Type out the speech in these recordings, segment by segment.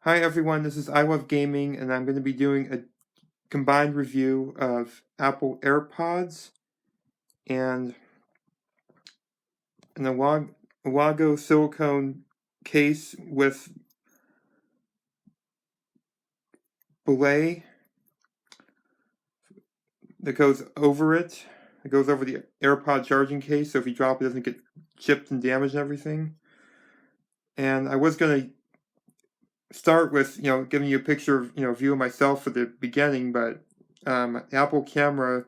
Hi everyone, this is I Love Gaming, and I'm going to be doing a combined review of Apple Airpods and an Elago silicone case with belay that goes over it. It goes over the AirPod charging case, so if you drop it, it doesn't get chipped and damaged and everything. And I was going to start with, giving you a picture of, view of myself for the beginning, but Apple camera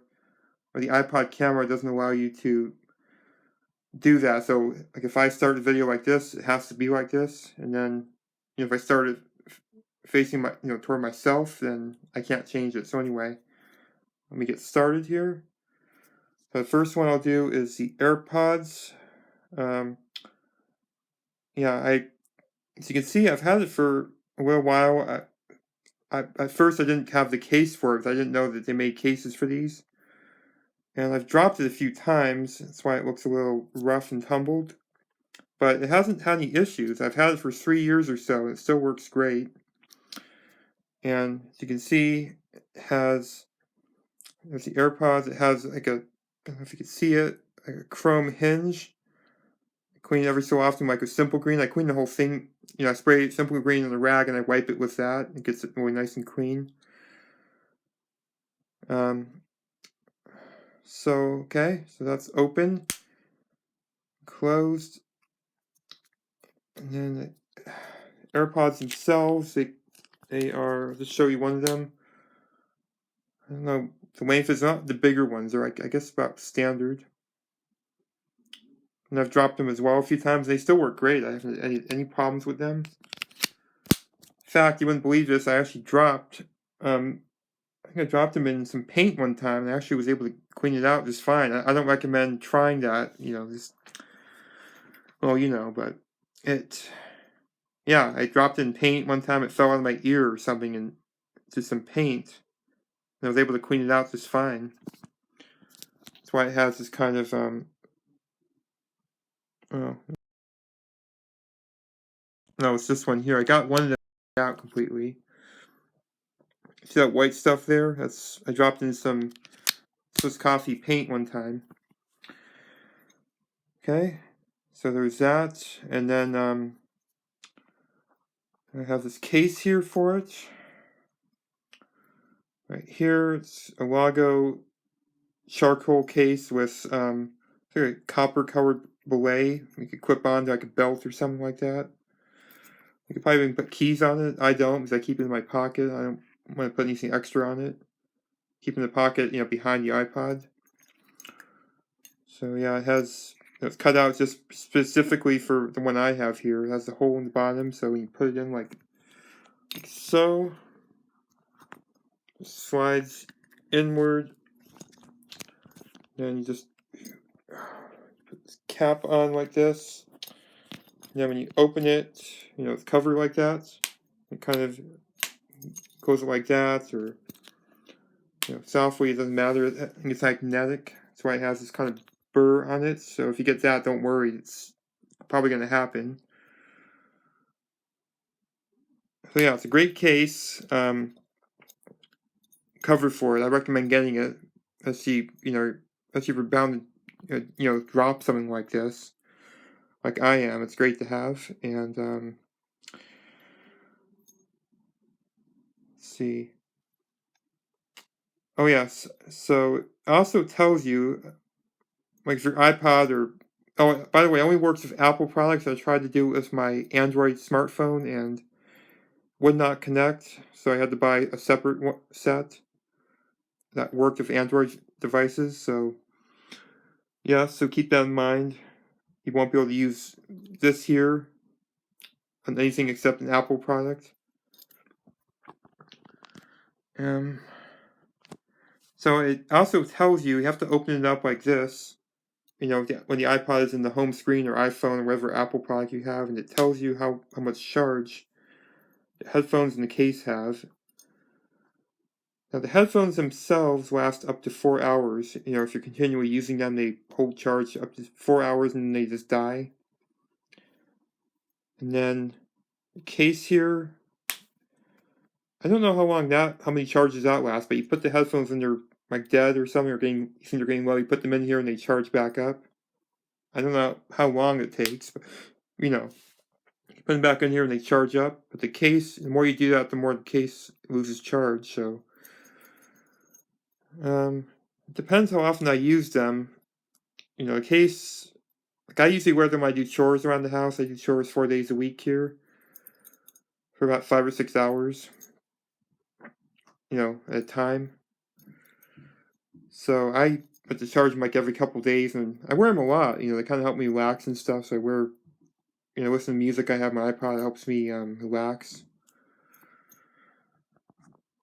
or the iPod camera doesn't allow you to do that. So, like, if I start a video like this, it has to be like this. And then, if I start it facing toward myself, then I can't change it. So anyway, let me get started here. So the first one I'll do is the AirPods. As you can see, I've had it for a little while. At first I didn't have the case for it because I didn't know that they made cases for these. And I've dropped it a few times. That's why it looks a little rough and tumbled. But it hasn't had any issues. I've had it for 3 years or so, and it still works great. And as you can see, there's the AirPods. It has like I don't know if you can see it, like a chrome hinge. I clean it every so often, like with Simple Green. I clean the whole thing. I spray Simple Green in a rag and I wipe it with that. It gets it really nice and clean. So that's open, closed, and then the AirPods themselves. They are. I'll just show you one of them. I don't know. The length is not the bigger ones. They're I guess about standard. And I've dropped them as well a few times. They still work great. I haven't had any problems with them. In fact, you wouldn't believe this. I actually dropped. I think I dropped them in some paint one time, and I actually was able to clean it out just fine. I don't recommend trying that. But it. Yeah, I dropped it in paint one time. It fell out of my ear or something into some paint. And I was able to clean it out just fine. That's why it has this kind of oh no, it's this one here. I got one of them out completely. See that white stuff there? I dropped in some Swiss coffee paint one time. Okay, so there's that, and then I have this case here for it. Right here, it's a Elago charcoal case with a copper-colored belay. You could clip onto like a belt or something like that. You could probably even put keys on it. I don't, because I keep it in my pocket. I don't want to put anything extra on it. Keep it in the pocket, behind the iPod. So yeah, it's cut out just specifically for the one I have here. It has a hole in the bottom, so when you put it in like so, it slides inward. Then you just put this cap on like this. And then when you open it, it's covered like that. It kind of goes like that, or softly, it doesn't matter. It's magnetic. That's why it has this kind of burr on it. So if you get that, don't worry. It's probably going to happen. So yeah, it's a great case. Cover for it. I recommend getting it. Let's see, if you're bound to, drop something like this, like I am. It's great to have. And let's see. Oh yes. So it also tells you, like, if your iPod or by the way, it only works with Apple products. I tried to do it with my Android smartphone and would not connect, so I had to buy a separate set that worked with Android devices. So yeah, so keep that in mind. You won't be able to use this here on anything except an Apple product. So it also tells you have to open it up like this. When the iPod is in the home screen or iPhone or whatever Apple product you have, and it tells you how much charge the headphones in the case have. Now, the headphones themselves last up to 4 hours. If you're continually using them, they hold charge up to 4 hours and then they just die. And then the case here I don't know how many charges that lasts, but you put the headphones in, they're like dead or something, or you think they're getting low, you put them in here and they charge back up. I don't know how long it takes, but you know, you put them back in here and they charge up. But the case, the more you do that, the more the case loses charge. So, it depends how often I use them. The case, like I usually wear them when I do chores around the house. I do chores 4 days a week here for about 5 or 6 hours, at a time. So I have to charge them like every couple days, and I wear them a lot. They kind of help me relax and stuff. So I wear, listen to music. I have my iPod. It helps me relax.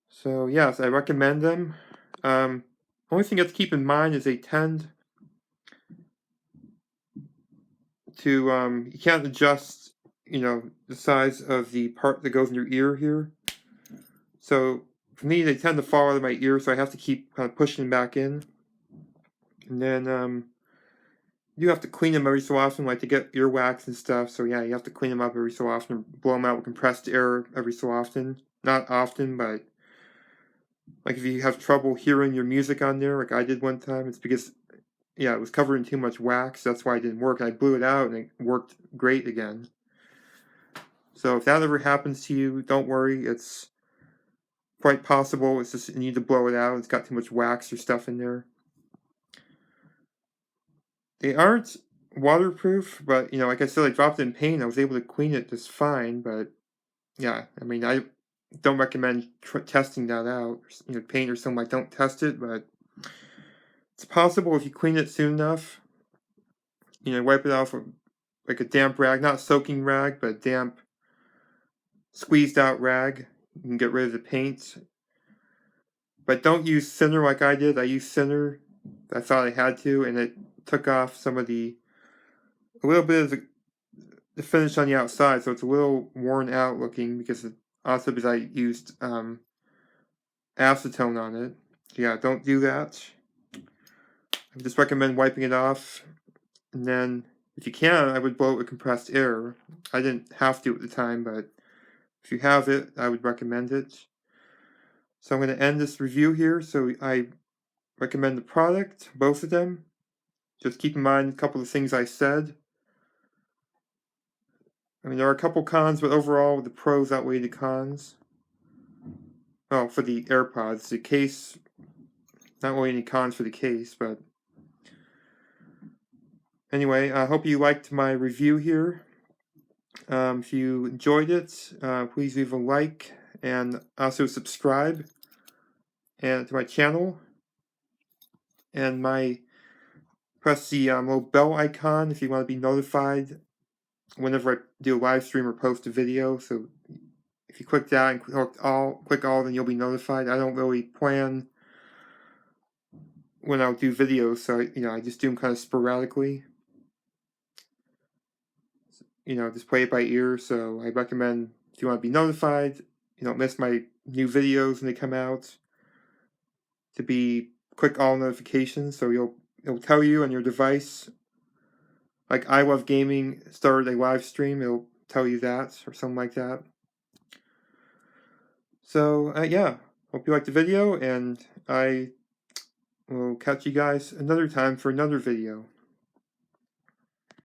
So yes, I recommend them. Only thing you have to keep in mind is they tend to you can't adjust the size of the part that goes in your ear here. So for me, they tend to fall out of my ear, so I have to keep kind of pushing them back in. And then you have to clean them every so often, like to get earwax and stuff. So yeah, you have to clean them up every so often, blow them out with compressed air every so often. Not often, but like if you have trouble hearing your music on there, like I did one time, it's because it was covered in too much wax. That's why it didn't work. I blew it out and it worked great again. So if that ever happens to you, don't worry. It's quite possible. It's just you need to blow it out. It's got too much wax or stuff in there. They aren't waterproof, but like I said, I dropped it in paint. I was able to clean it just fine. But yeah, I mean, I don't recommend testing that out. Paint or something. Don't test it, but it's possible if you clean it soon enough. Wipe it off with like a damp rag, not soaking rag, but a damp, squeezed out rag. You can get rid of the paint. But don't use thinner like I did. I used thinner. I thought I had to, and it took off a little bit of the finish on the outside, so it's a little worn out looking because I used acetone on it. Yeah, don't do that. I just recommend wiping it off, and then if you can, I would blow it with compressed air. I didn't have to at the time, but if you have it, I would recommend it. So I'm going to end this review here. So I recommend the product, both of them. Just keep in mind a couple of things I said. I mean, there are a couple cons, but overall, the pros outweigh the cons. Oh, for the Airpods, the case, not really any cons for the case, but anyway, I hope you liked my review here. If you enjoyed it, please leave a like and also subscribe to my channel. And press the little bell icon if you want to be notified whenever I do a live stream or post a video. So if you click that and click all, then you'll be notified. I don't really plan when I'll do videos, so I just do them kind of sporadically. Just play it by ear. So I recommend if you want to be notified, you don't miss my new videos when they come out, to click all notifications. So it'll tell you on your device. Like I Love Gaming started a live stream, it'll tell you that or something like that. So yeah, hope you liked the video, and I will catch you guys another time for another video.